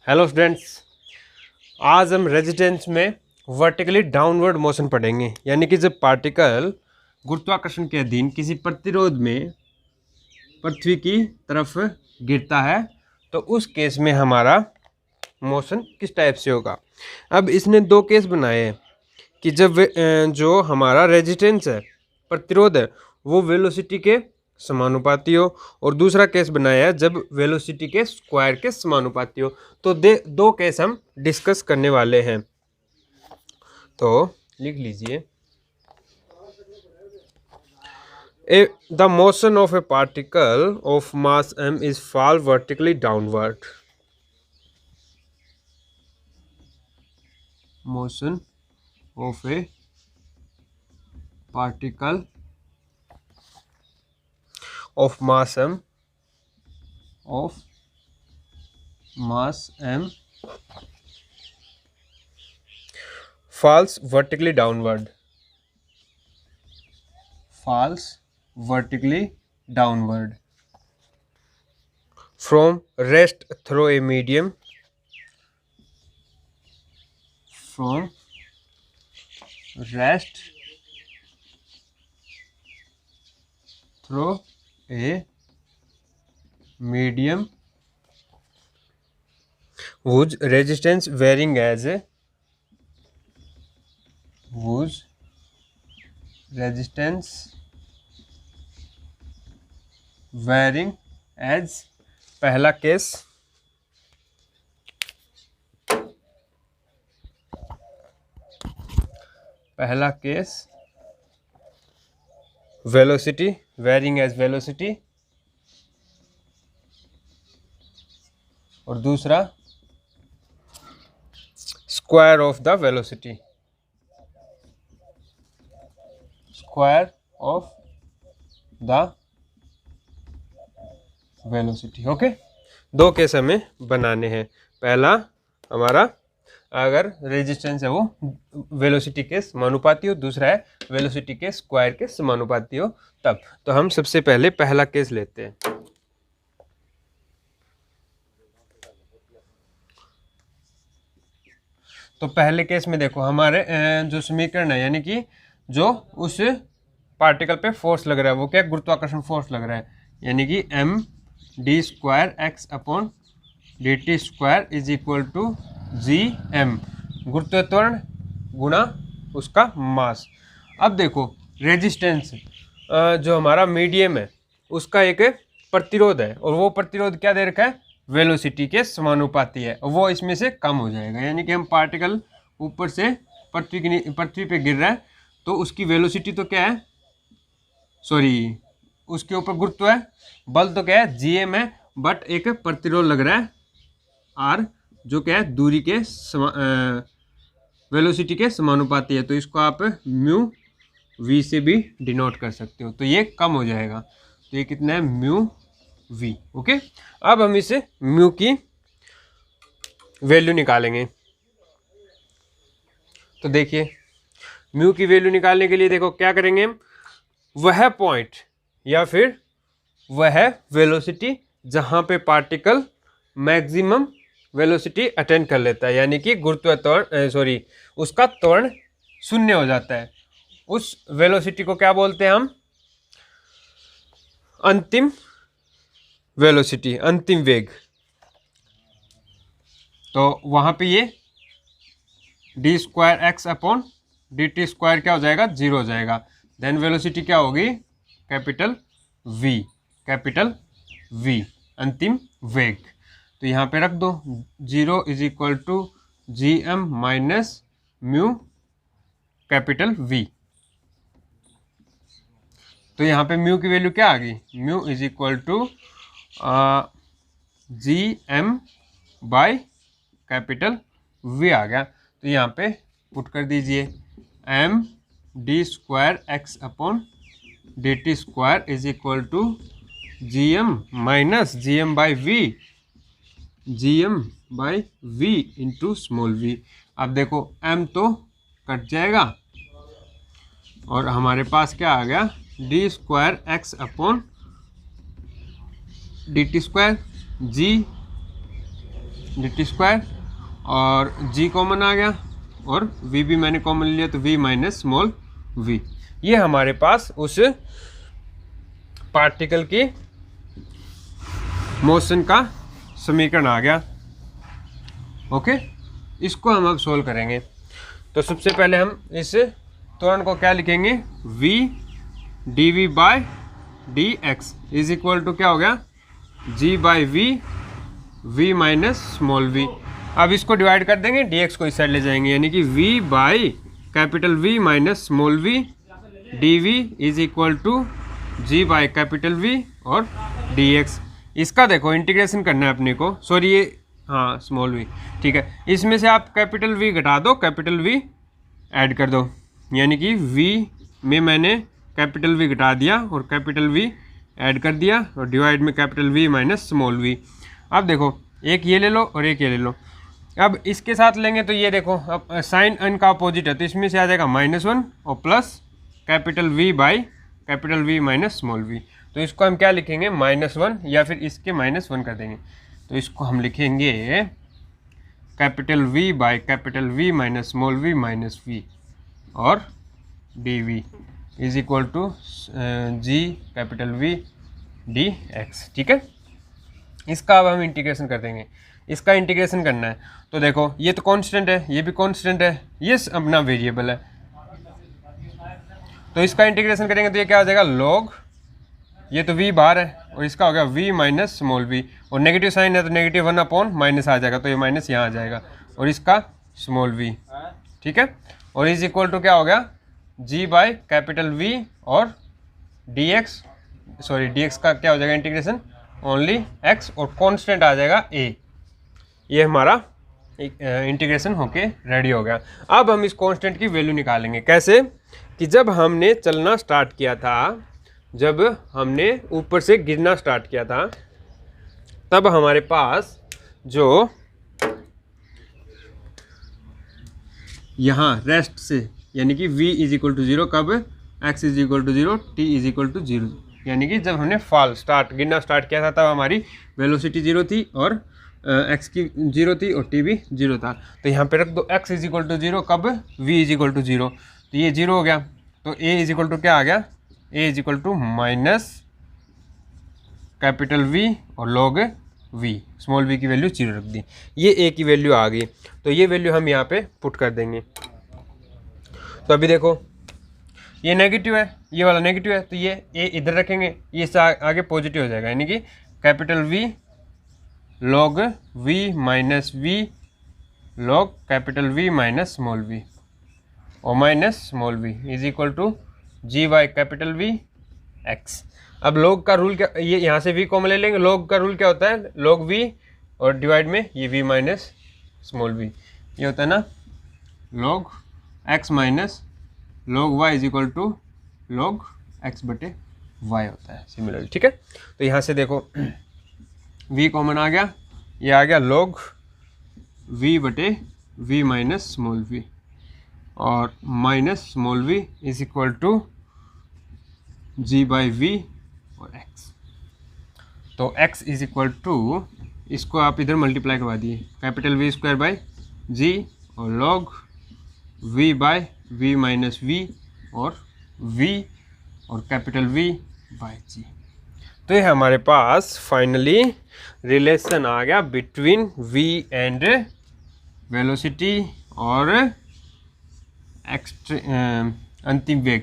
Hello students, आज हम resistance में वर्टिकली डाउनवर्ड मोशन पढ़ेंगे। यानी कि जब पार्टिकल गुरुत्वाकर्षण के अधीन किसी प्रतिरोध में पृथ्वी की तरफ गिरता है तो उस केस में हमारा मोशन किस टाइप से होगा। अब इसने दो केस बनाए हैं कि जब जो हमारा रेजिस्टेंस है, प्रतिरोध है, वो वेलोसिटी के समानुपाती हो, और दूसरा केस बनाया है जब वेलोसिटी के स्क्वायर के समानुपाती हो। तो दो केस हम डिस्कस करने वाले हैं, तो लिख लीजिए। The motion of A particle of mass m is fall vertically downward. Motion of A particle of mass m falls vertically downward from rest through a medium whose resistance varying as पहला case velocity varying as velocity, और दूसरा square of the velocity, okay. दो case हमें बनाने हैं। पहला हमारा अगर रेजिस्टेंस है वो वेलोसिटी के समानुपाती हो, दूसरा है वेलोसिटी के स्क्वायर के समानुपाती हो तब। तो हम सबसे पहले पहला केस लेते हैं। तो पहले केस में देखो हमारे जो समीकरण है, यानी कि जो उस पार्टिकल पे फोर्स लग रहा है वो क्या, गुरुत्वाकर्षण फोर्स लग रहा है, यानी कि m d square x upon D T square is equal to G M, गुरुत्व त्वरण गुणा उसका मास। अब देखो रेजिस्टेंस जो हमारा मीडियम है उसका एक प्रतिरोध है, और वो प्रतिरोध क्या दे रखा है, वेलोसिटी के समानुपाती है, वो इसमें से कम हो जाएगा। यानी कि हम पार्टिकल ऊपर से पृथ्वी पे गिर रहा है तो उसकी वेलोसिटी तो क्या है, उसके ऊपर गुरुत्व है, बल तो क्या है, जीएम है, बट एक प्रतिरोध लग रहा है आर, जो क्या है दूरी के वेलोसिटी के समानुपाती है। तो इसको आप म्यू वी से भी डिनोट कर सकते हो, तो ये कम हो जाएगा। तो ये कितना है, म्यू वी, ओके। अब हम इसे म्यू की वैल्यू निकालेंगे। तो देखिए म्यू की वैल्यू निकालने के लिए देखो क्या करेंगे, वह पॉइंट या फिर वह वेलोसिटी जहां पे पार्टिकल मैक्सिमम वेलोसिटी अटेंड कर लेता है, यानी कि गुरुत्व त्वरण उसका त्वरण शून्य हो जाता है, उस वेलोसिटी को क्या बोलते हैं हम, अंतिम वेलोसिटी, अंतिम वेग। तो वहां पे ये D square X upon D T square क्या हो जाएगा, जीरो हो जाएगा। देन वेलोसिटी क्या होगी, कैपिटल वी, अंतिम वेग। तो यहाँ पे रख दो, zero is equal to G M minus mu capital V. तो यहाँ पे म्यू की वैल्यू क्या आ गई, mu is equal to G M by capital V आ गया। तो यहाँ पे पुट कर दीजिए, M D square X upon D T square is equal to G M minus G M by V into small V. अब देखो m तो कट जाएगा और हमारे पास क्या आ गया, D square X upon D T square, G dt square, और g कॉमन आ गया और v भी मैंने कॉमन लिया तो v माइनस स्मॉल v। ये हमारे पास उस पार्टिकल की मोशन का समीकरण आ गया। ओके, इसको हम अब सोल्व करेंगे। तो सबसे पहले हम इस त्वरण को क्या लिखेंगे, v dv by dx is equal to क्या हो गया, g by v minus small v। अब इसको डिवाइड कर देंगे, dx को इस साइड ले जाएंगे, यानी कि v by capital V minus small v dv is equal to g by capital V और dx। इसका देखो इंटीग्रेशन करना है अपने को, सॉरी ये हाँ स्मॉल v, ठीक है। इसमें से आप कैपिटल V घटा दो, कैपिटल V ऐड कर दो, यानी कि v में मैंने कैपिटल V घटा दिया और कैपिटल V ऐड कर दिया और डिवाइड में capital V minus small v। अब देखो एक ये ले लो और एक ये ले लो। अब इसके साथ लेंगे तो ये देखो, अब साइन n का अपोजिट है तो इसमें से आ जाएगा -1 और plus capital V by capital V minus small v। तो इसको हम क्या लिखेंगे, -1 या फिर इसके -1 कर देंगे। तो इसको हम लिखेंगे capital V by capital V minus small v minus v और dv is equal to g capital V dx, ठीक है। इसका अब हम इंटीग्रेशन कर देंगे, इसका इंटीग्रेशन करना है। तो देखो ये तो कांस्टेंट है, ये भी कांस्टेंट है, ये अपना वेरिएबल है। तो इसका इंटीग्रेशन करेंगे तो ये क्या हो जाएगा, log, ये तो v बाहर है और इसका हो गया v माइनस स्मॉल v, और नेगेटिव साइन है तो नेगेटिव 1 अपॉन माइनस आ जाएगा, तो ये माइनस यहाँ आ जाएगा और इसका स्मॉल v, ठीक है। और इज इक्वल टू क्या हो गया, g बाई कैपिटल V और dx, सॉरी dx का क्या हो जाएगा इंटीग्रेशन, ओनली x और कांस्टेंट आ जाएगा a। ये हमारा इंटीग्रेशन होके रेडी हो गया। अब हम इस कांस्टेंट की वैल्यू निकालेंगे। कैसे कि जब हमने चलना स्टार्ट किया था, जब हमने ऊपर से गिरना स्टार्ट किया था, तब हमारे पास जो यहाँ रेस्ट से, यानी कि v इज इक्वल टू 0, कब x is equal to 0, t is equal to 0, यानी कि जब हमने फॉल स्टार्ट गिरना स्टार्ट किया था तब हमारी वेलोसिटी 0 थी और x की 0 थी और t भी 0 था। तो यहाँ पे रख दो x इज इक्वल टू 0, कब v इज इक्वल टू 0, तो ये 0 हो गया। तो a इज इक्वल टू क्या आ गया, a is equal to minus capital V और लॉग v, स्मॉल v की वैल्यू 0 रख दी, ये a की वैल्यू आ गई। तो ये वैल्यू हम यहाँ पे पुट कर देंगे। तो अभी देखो ये नेगेटिव है, ये वाला नेगेटिव है, तो ये a इधर रखेंगे, ये इससे आगे पॉजिटिव हो जाएगा, यानी कि capital V log v minus v log capital V minus small v और minus small v is equal to g by capital V x। अब लॉग का रूल क्या, ये यहाँ से v कॉमन ले लेंगे, लॉग का रूल क्या होता है, लॉग v और डिवाइड में ये v माइनस स्मॉल v, ये होता है ना log x minus log y is equal to log x बटे y होता है सिमिलरली, ठीक है। तो यहाँ से देखो v कॉमन आ गया, ये आ गया log v बटे v माइनस स्मॉल v और minus small v is equal to g by v और x। तो x इज इक्वल टू, इसको आप इधर मल्टीप्लाई करवा दिए, capital V square by g और log v by v minus v और v और कैपिटल V बाई g। तो ये हमारे पास फाइनली रिलेशन आ गया बिटवीन v एंड वेलोसिटी और अंतिम वेग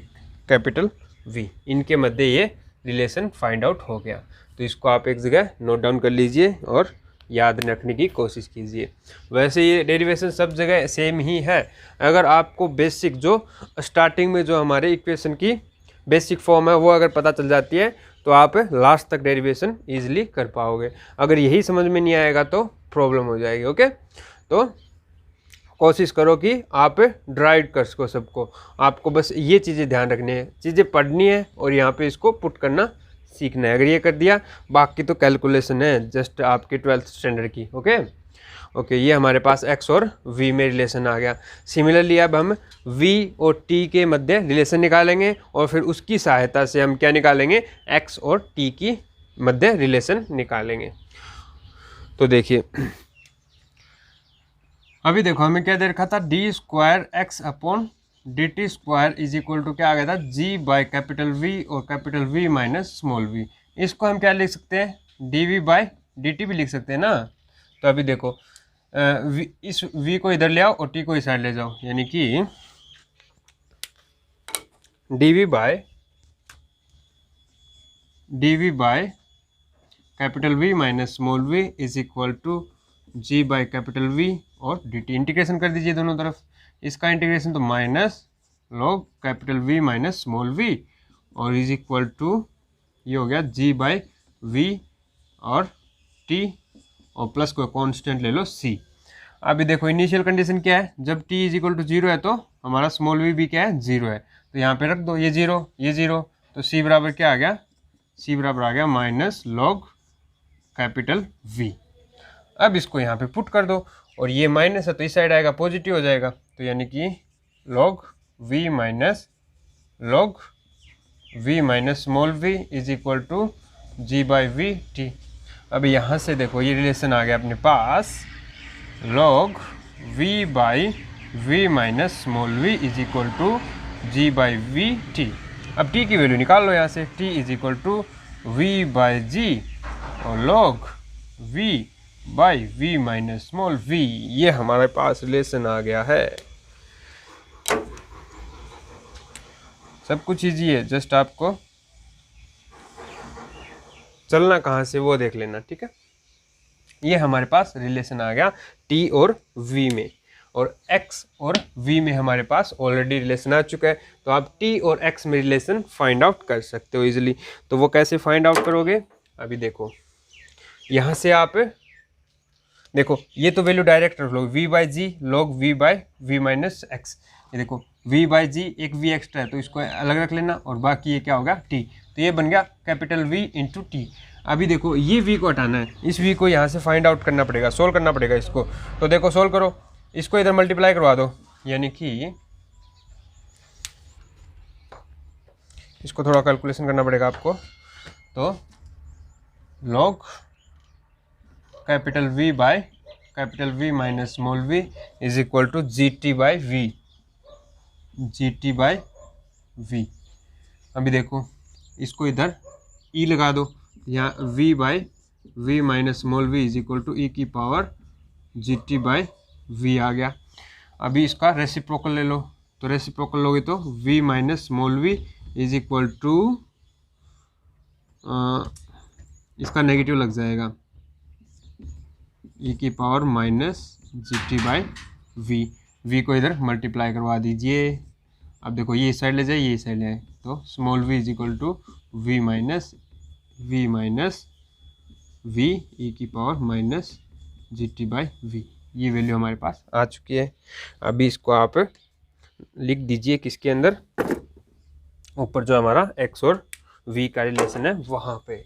कैपिटल v, इनके मध्य ये रिलेशन फाइंड आउट हो गया। तो इसको आप एक जगह नोट डाउन कर लीजिए और याद रखने की कोशिश कीजिए। वैसे ये डेरिवेशन सब जगह सेम ही है। अगर आपको बेसिक जो स्टार्टिंग में जो हमारे इक्वेशन की बेसिक फॉर्म है वो अगर पता चल जाती है तो आप लास्ट तक डेरिवेशन इजीली कर पाओगे। अगर यही समझ में नहीं आएगा तो प्रॉब्लम हो जाएगी। ओके, तो कोशिश करो कि आप ड्राइव कर सको सबको। आपको बस ये चीज़ें ध्यान रखनी है, चीज़ें पढ़नी है और यहाँ पे इसको पुट करना सीखना है। अगर ये कर दिया, बाकी तो कैलकुलेशन है जस्ट आपके 12th स्टैंडर्ड की। ओके, ये हमारे पास x और v में रिलेशन आ गया। सिमिलरली अब हम v और t के मध्य रिलेशन निकालेंगे और फिर उसकी सहायता से हम क्या निकालेंगे, x और t की मध्य रिलेशन निकालेंगे। तो देखिए अभी देखो हमें क्या दे रखा था, D square X upon D T square is equal to क्या आ गया था, जी बाय कैपिटल वी और capital V minus small V. इसको हम क्या लिख सकते हैं, D V by D T भी लिख सकते हैं ना। तो अभी देखो इस v को इधर ले आओ और t को इस साइड ले जाओ, यानी कि dv by capital V minus small v is equal to g by capital V और dt। इंटीग्रेशन कर दीजिए दोनों तरफ, इसका इंटीग्रेशन तो minus log capital V minus small v और इज इक्वल टू ये हो गया g बाय V और t और प्लस को कांस्टेंट ले लो c। अभी देखो इनिशियल कंडीशन क्या है, जब t is equal to zero है तो हमारा स्मॉल v भी क्या है, जीरो है, तो यहाँ पे रख दो ये जीरो ये जीरो, तो c बराबर क्या आ गया, c बराबर आ गया माइनस लॉग कैपिटल v। अब इसको यहाँ पे पुट कर दो और ये माइनस है तो इस साइड आएगा पॉजिटिव हो जाएगा, तो यानी कि log v minus small v is equal to g by V T. अभी यहाँ से देखो ये रिलेशन आ गया अपने पास, log v by V minus small v is equal to g by V T. अब t की वैल्यू निकाल लो यहाँ से, t is equal to v by G और log v by v minus small v। ये हमारे पास रिलेशन आ गया है। सब कुछ ईजी है, जस्ट आपको चलना कहाँ से वो देख लेना, ठीक है। ये हमारे पास रिलेशन आ गया t और v में, और x और v में हमारे पास ऑलरेडी रिलेशन आ चुका है, तो आप t और x में रिलेशन फाइंड आउट कर सकते हो इजीली। तो वो कैसे फाइंड आउट करोगे, अभी देखो यहाँ से आप देखो ये तो वैल्यू डायरेक्ट रख लो, v by G log v by V minus X. ये देखो v बाई जी एक v एक्स्ट्रा है तो इसको अलग रख लेना, और बाकी ये क्या होगा t, तो ये बन गया कैपिटल V इंटू टी। अभी देखो ये v को हटाना है, इस v को यहाँ से फाइंड आउट करना पड़ेगा, सोल्व करना पड़ेगा इसको। तो देखो सोल्व करो, इसको इधर मल्टीप्लाई करवा दो, यानी कि इसको थोड़ा कैलकुलेशन करना पड़ेगा आपको। तो log capital V by capital V minus small v is equal to G T by V, G T by V. अभी देखो इसको इधर e लगा दो, यहाँ v by V minus small v is equal to e की power G T by V आ गया। अभी इसका रेसिप्रोकल ले लो, तो रेसिप्रोकल लोगे तो v minus small v is equal to इसका नेगेटिव लग जाएगा ई की power minus G T by V. V को इधर मल्टीप्लाई करवा दीजिए। अब देखो ये इस साइड ले जाए, ये इस साइड ले आए, तो small v is equal to V minus V e की power minus G T by V. ये वैल्यू हमारे पास आ चुकी है। अभी इसको आप लिख दीजिए किसके अंदर, ऊपर जो हमारा x और v का रिलेशन है वहाँ पे।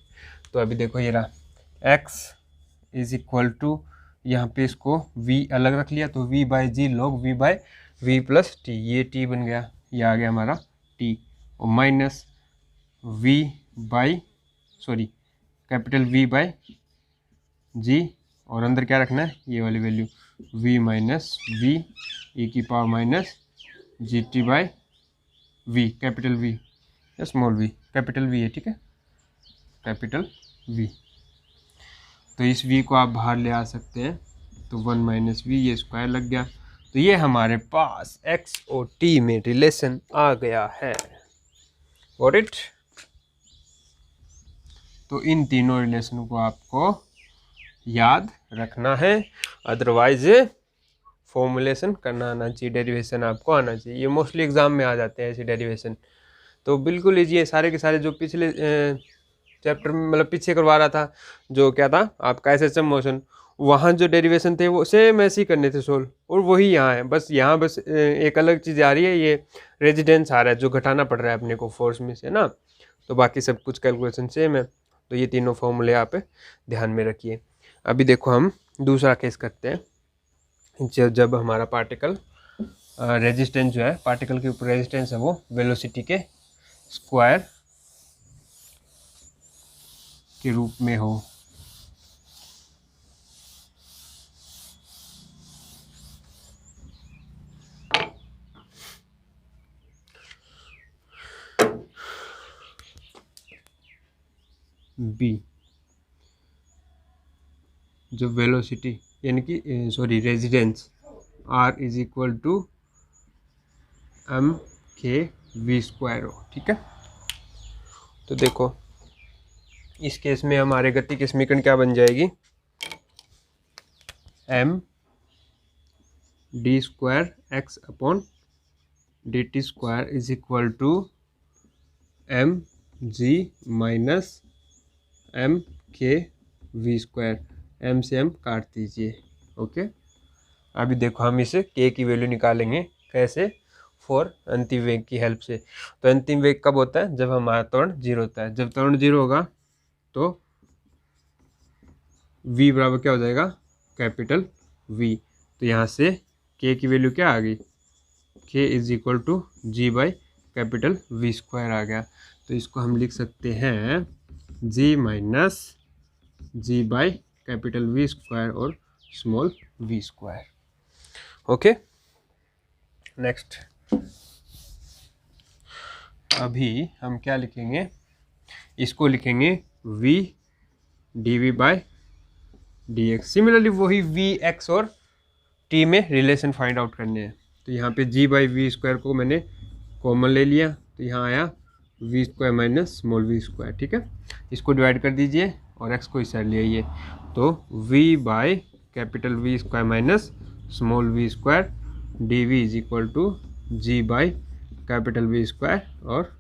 तो अभी देखो ये रहा x इज इक्वल टू, यहाँ पे इसको v अलग रख लिया तो v by G log v by V plus T, ये t बन गया, ये आ गया हमारा t, और minus v by capital V by G, और अंदर क्या रखना है ये वाली value v minus V e की power minus G T by V, capital V या स्मॉल v, कैपिटल V है, ठीक है, कैपिटल V। तो इस v को आप बाहर ले आ सकते हैं, तो 1 माइनस वी, ये स्क्वायर लग गया। तो ये हमारे पास x और t में रिलेशन आ गया है। Got it. तो इन तीनों रिलेशन को आपको याद रखना है, अदरवाइज फॉर्मुलेशन करना आना चाहिए, डेरिवेशन आपको आना चाहिए। ये मोस्टली एग्जाम में आ जाते हैं ऐसे डेरिवेशन, तो बिल्कुल लीजिए सारे के सारे जो पिछले चैप्टर में मतलब पीछे करवा रहा था, जो क्या था आपका एसएचएम मोशन, वहाँ जो डेरिवेशन थे वो सेम ऐसे ही करने थे सोल्व, और वही यहाँ है, बस यहाँ बस एक अलग चीज़ आ रही है, ये रेजिडेंस आ रहा है जो घटाना पड़ रहा है अपने को फोर्स में से ना, तो बाकी सब कुछ कैलकुलेशन सेम है। तो ये तीनों फॉर्मूले आप ध्यान में रखिए। अभी देखो हम दूसरा केस करते हैं, जब हमारा पार्टिकल रेजिस्टेंस जो है, पार्टिकल के ऊपर रेजिस्टेंस है वो वेलोसिटी के स्क्वायर के रूप में हो। बी, जो वेलोसिटी यानी कि sorry resistance R is equal to M K V square हो। ठीक है, तो देखो इस केस में हमारे गति की समीकरण क्या बन जाएगी, M D square X upon D T square is equal to M G minus M K V square. M से एम काट दीजिए। ओके, अभी देखो हम इसे के की वैल्यू निकालेंगे कैसे, फॉर अंतिम वेग की हेल्प से। तो अंतिम वेग कब होता है, जब हमारा त्वरण जीरो होता है। जब त्वरण जीरो होगा तो v बराबर क्या हो जाएगा, कैपिटल v। तो यहाँ से k की वैल्यू क्या आ गई, k is equal to G by capital v square आ गया। तो इसको हम लिख सकते हैं g minus G by capital v square और small v square. Okay, next अभी हम क्या लिखेंगे, इसको लिखेंगे v dv by dx। Similarly वही v x और t में रिलेशन फाइंड आउट करने हैं। तो यहाँ पे g बाई वी स्क्वायर को मैंने कॉमन ले लिया, तो यहाँ आया V square minus small V square. ठीक है, इसको डिवाइड कर दीजिए और x को इस साइड ले आइए। तो v by capital V square minus small V square D V is equal to G by capital V square और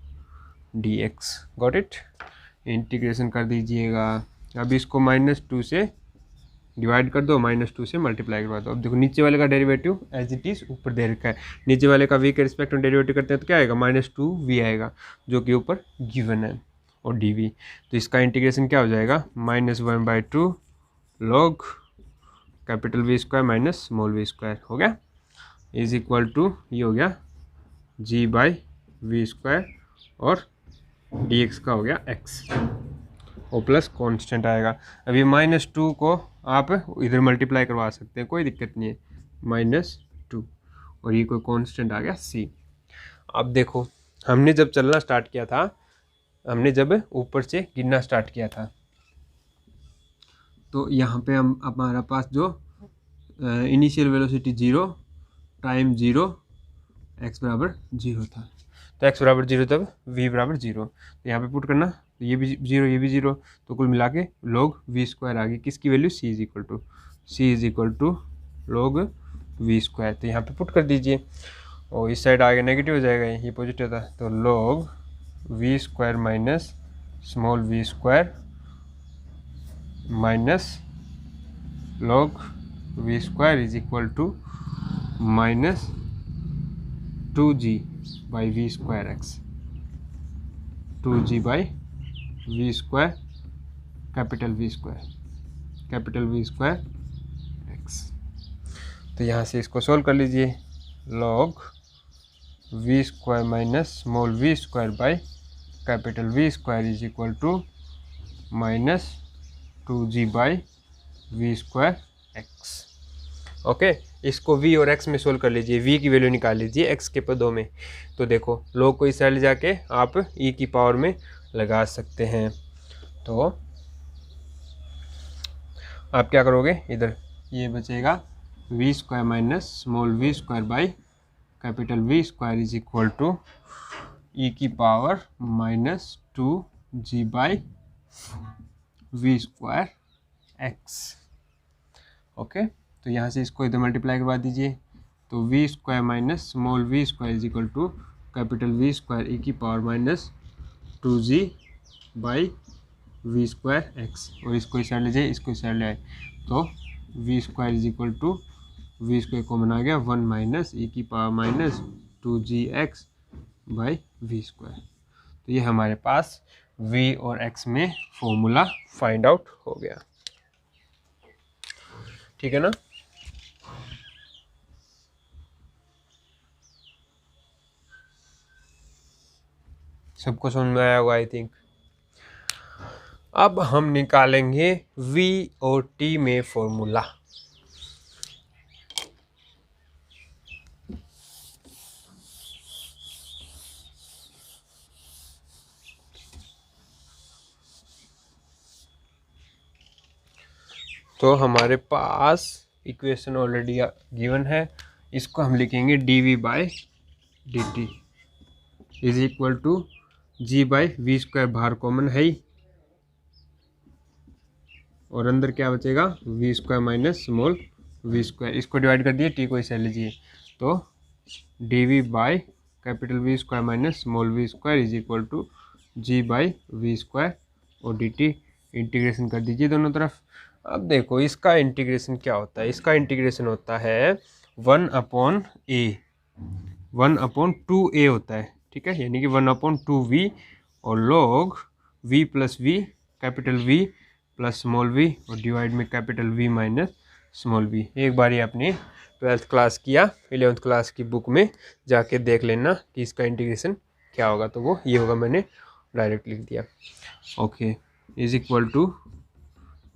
D X. Got it, integration कर दीजिएगा। अब इसको -2 से डिवाइड कर दो, -2 से मल्टीप्लाई करवा दो। अब देखो नीचे वाले का डेरिवेटिव एज इट इज ऊपर दे रखा है, नीचे वाले का v के रिस्पेक्ट में डेरिवेटिव करते हैं तो क्या आएगा, -2v आएगा जो कि ऊपर गिवन है, और dv। तो इसका इंटीग्रेशन क्या हो जाएगा, -1/2 log capital v square minus small v square हो गया, इज इक्वल टू ये हो गया g बाई वी स्क्वायर और dx का हो गया x और प्लस कांस्टेंट आएगा। अभी -2 को आप इधर मल्टीप्लाई करवा सकते हैं, कोई दिक्कत नहीं है, -2 और ये कोई कांस्टेंट आ गया c। अब देखो हमने जब चलना स्टार्ट किया था, हमने जब ऊपर से गिनना स्टार्ट किया था, तो यहाँ पे हम हमारा पास जो इनिशियल वेलोसिटी 0, टाइम 0, x बराबर 0 था। तो x बराबर 0 तब v बराबर 0, तो यहाँ पे पुट करना, तो ये भी 0 ये भी 0, तो कुल मिला के log v स्क्वायर आ गई। किसकी value, c is equal to log v square. तो यहाँ पे पुट कर दीजिए और इस साइड आगे नेगेटिव हो जाएगा, ये पॉजिटिव था, तो log v square minus small v square minus log v square is equal to -2g by V square X, 2g by V square capital V square X. तो यहाँ से इसको सोल्व कर लीजिए, log V square minus small V square by capital V square is equal to -2g by V square X. Okay, इसको v और x में solve कर लीजिए, v की वैल्यू निकाल लीजिए x के पदों में। तो देखो log को इस साइड ले जाके आप e की पावर में लगा सकते हैं। तो आप क्या करोगे, इधर ये बचेगा v square minus small v square by capital v square is equal to e की power -2g by V square X. Okay, तो यहाँ से इसको इधर मल्टीप्लाई करवा दीजिए, तो v square minus small v square is equal to capital v square e की power -2g by V square X, और इसको इस साइड ले जाए, इसको इस साइड ले आए, तो v square is equal to V square common आ गया 1 माइनस e की power -2gx by V square. तो ये हमारे पास v और x में फॉर्मूला फाइंड आउट हो गया। ठीक है ना, सबको समझ में आया होगा आई थिंक। अब हम निकालेंगे v और t में फॉर्मूला। तो हमारे पास इक्वेशन ऑलरेडी गिवन है, इसको हम लिखेंगे dv/dt is equal to g/v², बाहर कॉमन है ही, और अंदर क्या बचेगा v² माइनस स्मॉल v², इसको डिवाइड कर दिए, t को इसे लीजिए, तो dv/V² minus small v² is equal to g/v² और dt। इंटीग्रेशन कर दीजिए दोनों तरफ। अब देखो इसका इंटीग्रेशन क्या होता है, इसका इंटीग्रेशन होता है 1/a, 1/2a होता है, ठीक है, यानी कि 1/2v और log v plus v, capital V plus small v और डिवाइड में capital V minus small v। एक बार ये अपनी 12th क्लास किया 11th क्लास की बुक में जाके देख लेना कि इसका इंटीग्रेशन क्या होगा, तो वो ये होगा, मैंने डायरेक्ट लिख दिया। Okay, is equal to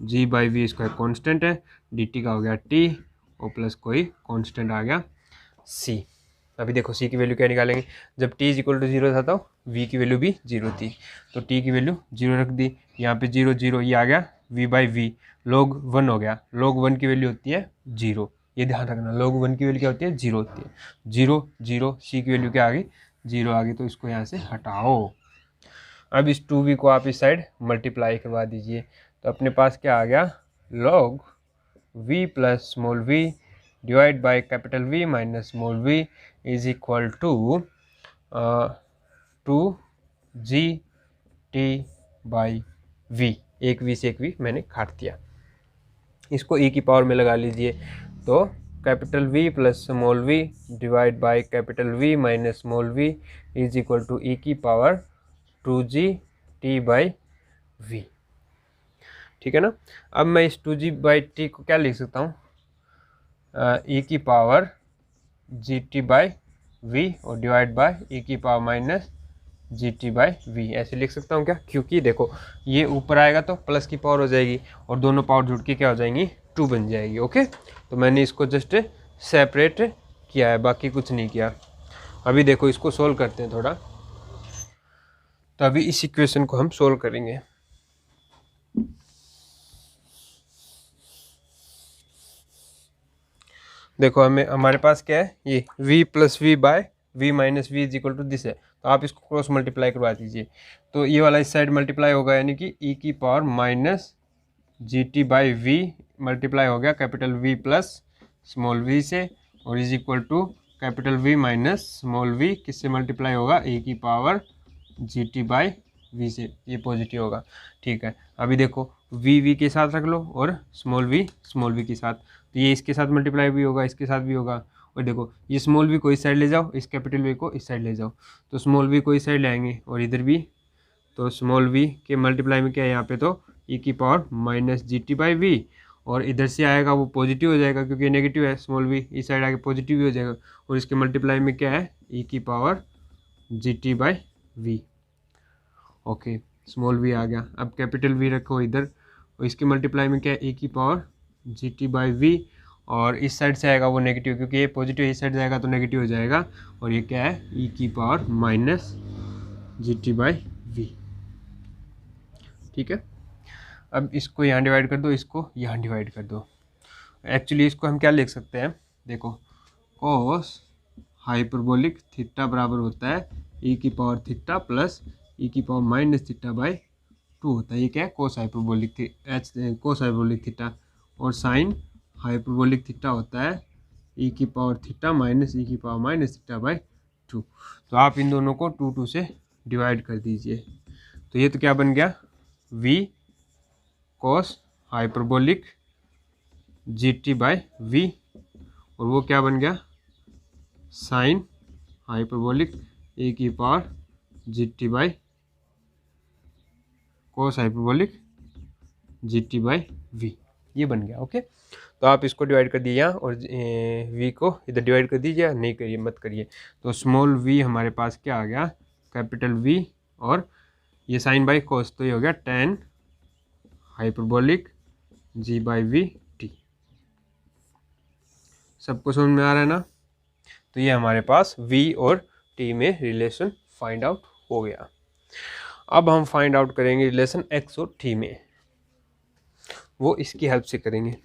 g/v² constant है, dt का हो गया t और प्लस कोई कांस्टेंट आ गया c। अभी देखो c की वैल्यू क्या निकालेंगे, जब t इज इक्वल टू 0 था तो v की वैल्यू भी 0 थी, तो t की वैल्यू 0 रख दी, यहाँ पे 0 0 ये आ गया v/v, log 1 हो गया, log 1 की वैल्यू होती है 0, ये ध्यान रखना, log 1 की वैल्यू क्या होती है 0 होती है, 0 0, c की वैल्यू क्या आ गई 0 आ गई, तो इसको यहाँ से हटाओ। अब इस 2v को आप इस साइड मल्टीप्लाई करवा दीजिए, तो अपने पास क्या आ गया log v plus small v divide by capital V minus small v is equal to 2g/v, एक v से एक v मैंने काट दिया, इसको e की पावर में लगा लीजिए, तो capital V plus small v divide by capital V minus small v is equal to e की पावर 2g/v, ठीक है ना। अब मैं इस 2g/t को क्या लिख सकता हूँ, e की पावर gt/v और डिवाइड बाय e की पावर माइनस gt/v, ऐसे लिख सकता हूँ क्या, क्योंकि देखो ये ऊपर आएगा तो प्लस की पावर हो जाएगी और दोनों पावर जुड़ के क्या हो जाएंगी 2 बन जाएगी। ओके, तो मैंने इसको जस्ट सेपरेट किया है, बाकी कुछ नहीं किया। अभी देखो इसको सोल्व करते हैं थोड़ा, तो अभी इस इक्वेशन को हम सोल्व करेंगे। देखो हमारे पास क्या है, ये v plus v/v minus v is equal to this है, तो आप इसको क्रॉस मल्टीप्लाई करवा दीजिए, तो ये वाला इस साइड मल्टीप्लाई होगा, यानी कि e की पावर माइनस gt/v मल्टीप्लाई हो गया capital V plus small v से, और is equal to capital V minus small v किससे मल्टीप्लाई होगा, e की पावर gt/v से, ये पॉजिटिव होगा, ठीक है। अभी देखो v के साथ रख लो और स्मॉल v के साथ, तो ये इसके साथ मल्टीप्लाई भी होगा, इसके साथ भी होगा, और देखो ये स्मॉल v को इस साइड ले जाओ, इस कैपिटल V को इस साइड ले जाओ, तो स्मॉल v को इस साइड ले आएंगे और इधर भी, तो स्मॉल v के मल्टीप्लाई में क्या है यहाँ पे, तो e की पावर माइनस gt/v, और इधर से आएगा वो पॉजिटिव हो जाएगा क्योंकि नेगेटिव है, स्मॉल v इस साइड आके पॉजिटिव भी हो जाएगा, और इसके मल्टीप्लाई में क्या है e की power gt/v। Okay, small v आ गया, अब कैपिटल V रखो इधर, और इसके मल्टीप्लाई में क्या है e की पावर gt/v, और इस साइड से आएगा वो नेगेटिव, क्योंकि ये पॉजिटिव इस साइड जाएगा तो नेगेटिव हो जाएगा, और ये क्या है e की पावर माइनस gt/v, ठीक है। अब इसको यहाँ डिवाइड कर दो, इसको यहाँ डिवाइड कर दो, एक्चुअली इसको हम क्या लिख सकते हैं, देखो cos हाइपरबोलिक थीटा बराबर होता है e की पावर थीटा प्लस e की पावर माइनस थीटा/2 होता है, ये क्या है कोस हाइपरबोलिक थीटा, और साइन हाइपरबोलिक थीटा होता है e की पावर थीटा माइनस e की पावर माइनस थीटा/2। तो आप इन दोनों को 2 से डिवाइड कर दीजिए, तो ये तो क्या बन गया v कोस हाइपरबोलिक gt/v, और वो क्या बन गया साइन हाइपरबोलिक e की power gt/ cos hyperbolic gt/v, ये बन गया। ओके, तो आप इसको डिवाइड कर दिए यहाँ, और v को इधर डिवाइड कर दीजिए, नहीं करिए मत करिए, तो स्मॉल v हमारे पास क्या आ गया कैपिटल V, और ये साइन बाई कोस, तो ये हो गया tan हाइपरबोलिक g/v/t। सबको समझ में आ रहा है ना, तो ये हमारे पास v और t में रिलेशन फाइंड आउट हो गया। अब हम फाइंड आउट करेंगे रिलेशन x और t में, वो इसकी हेल्प से करेंगे।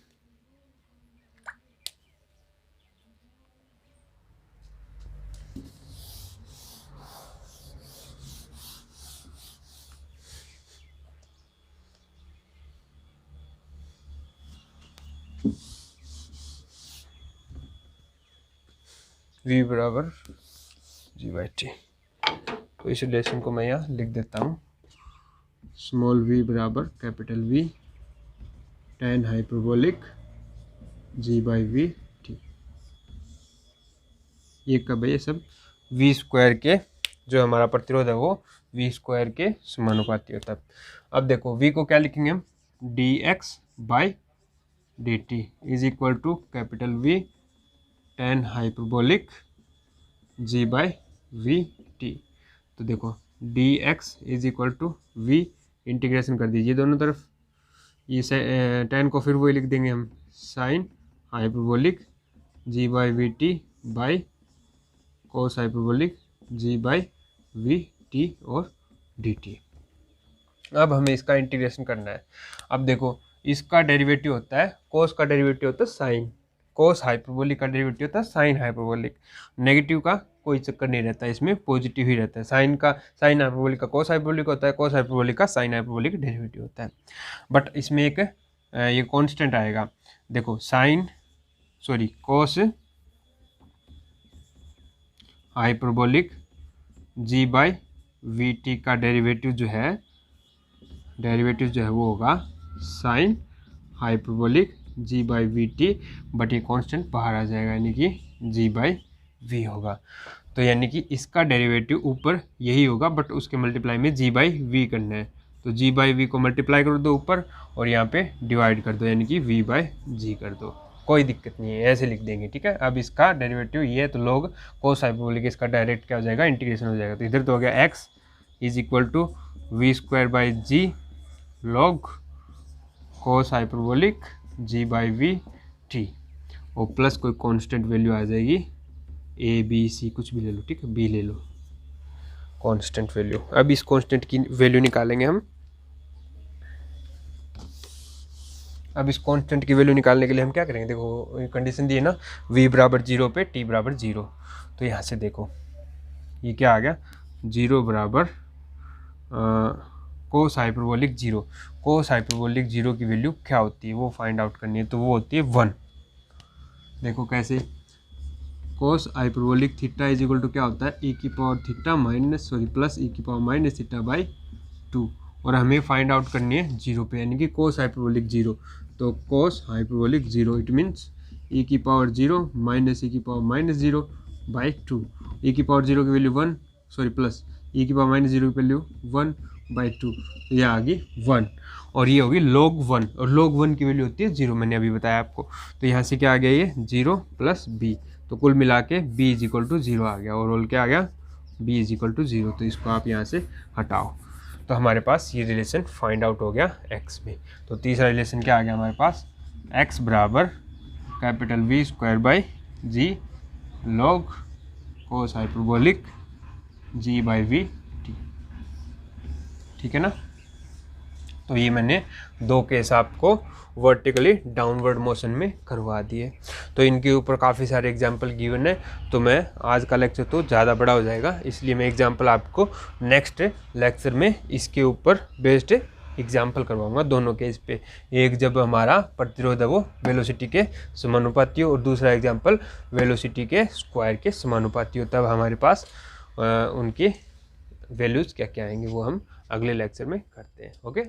v बराबर g/t। तो इस रिलेशन को मैं यहाँ लिख देता हूँ, स्मॉल v बराबर capital V tan hyperbolic g/v/t। ये कब है, ये सब v स्क्वायर के, जो हमारा प्रतिरोध है वो v स्क्वायर के समानुपाती होता है। अब देखो v को क्या लिखेंगे हम, dx/dt is equal to capital V tan hyperbolic g/v/t। तो देखो dx is equal to v, integration कर दीजिए दोनों तरफ, ये tan को फिर वही लिख देंगे हम, sine hyperbolic g/v/t by cos hyperbolic g/v/t और dt। अब हमें इसका इंटीग्रेशन करना है। अब देखो इसका डेरिवेटिव होता है, कोस का डेरिवेटिव होता है साइन, कोस हाइपरबोलिक का डेरिवेटिव होता है साइन हाइपरबोलिक। नेगेटिव का कोई चक्कर नहीं रहता है, इसमें पॉजिटिव ही रहता है। साइन हाइपरबोलिक का कोस हाइपरबोलिक होता है, कोस हाइपरबोलिक का साइन हाइपरबोलिक डेरिवेटिव होता है। बट इसमें एक ये कांस्टेंट आएगा, देखो कोस हाइपरबोलिक g/v/t का डेरिवेटिव जो है वो होगा साइन हाइपरबोलिक g/v/t, बट ये कांस्टेंट बाहर आ जाएगा, यानी कि g/v होगा। तो यानी कि इसका डेरिवेटिव ऊपर यही होगा, बट उसके मल्टीप्लाई में g/v करना है। तो g/v को मल्टीप्लाई कर दो ऊपर और यहाँ पे डिवाइड कर दो, यानी कि v/g कर दो, कोई दिक्कत नहीं है, ऐसे लिख देंगे, ठीक है। अब इसका डेरिवेटिव ये है, तो लोग कोस हाइपरबोलिक इसका डायरेक्ट क्या हो जाएगा, इंटीग्रेशन हो जाएगा। तो इधर तो हो गया x is equal to v²/g log cos hyperbolic g/v/t और प्लस कोई कांस्टेंट वैल्यू आ जाएगी, a b c कुछ भी ले लो, ठीक है, b ले लो कांस्टेंट वैल्यू। अब इस कांस्टेंट की वैल्यू निकालेंगे हम। अब इस कांस्टेंट की वैल्यू निकालने के लिए हम क्या करेंगे, देखो कंडीशन दी है ना, v बराबर 0 पे t बराबर 0। तो यहाँ से देखो ये क्या आ गया, 0 बराबर कोस हाइपरबोलिक 0। कोस हाइपरबोलिक 0 की वैल्यू क्या होती है वो फाइंड आउट करनी है, तो वो होती है 1। देखो कैसे, cos hyperbolic theta is equal to क्या होता है, e की पावर थीटा प्लस e की पावर माइनस थीटा बाई 2, और हमें फाइंड आउट करनी है 0 पे, यानी कि कोस हाइपरबोलिक 0। तो cos hyperbolic 0 it means e की पावर 0 माइनस e की पावर माइनस 0 बाई 2। e की पावर 0 की वैल्यू 1, प्लस e की पावर माइनस 0 की वैल्यू 1 बाई 2, तो यह आ गई 1, और ये होगी log 1, और log 1 की वैल्यू होती है 0, मैंने अभी बताया आपको। तो यहाँ से क्या आ गया, ये 0 प्लस b, तो कुल मिला के b इज इक्वल टू 0 आ गया, और रोल क्या आ गया, b इज इक्वल टू 0। तो इसको आप यहाँ से हटाओ, तो हमारे पास ये रिलेशन फाइंड आउट हो गया x में। तो तीसरा रिलेशन क्या आ गया हमारे पास, x बराबर कैपिटल V²/g log कोस हाइपरबोलिक g/v/t, ठीक है ना। तो ये मैंने दो केस आपको वर्टिकली डाउनवर्ड मोशन में करवा दिए। तो इनके ऊपर काफ़ी सारे एग्जाम्पल गिवन है, तो मैं आज का लेक्चर तो ज़्यादा बड़ा हो जाएगा, इसलिए मैं एग्जाम्पल आपको नेक्स्ट लेक्चर में इसके ऊपर बेस्ड एग्जाम्पल करवाऊंगा दोनों केस पे। एक जब हमारा प्रतिरोध है वो वेलोसिटी के समानुपाती हो, और दूसरा एग्जाम्पल वेलोसिटी के स्क्वायर के समानुपाती हो, तब हमारे पास उनकी वैल्यूज़ क्या क्या आएंगे वो हम अगले लेक्चर में करते हैं। ओके।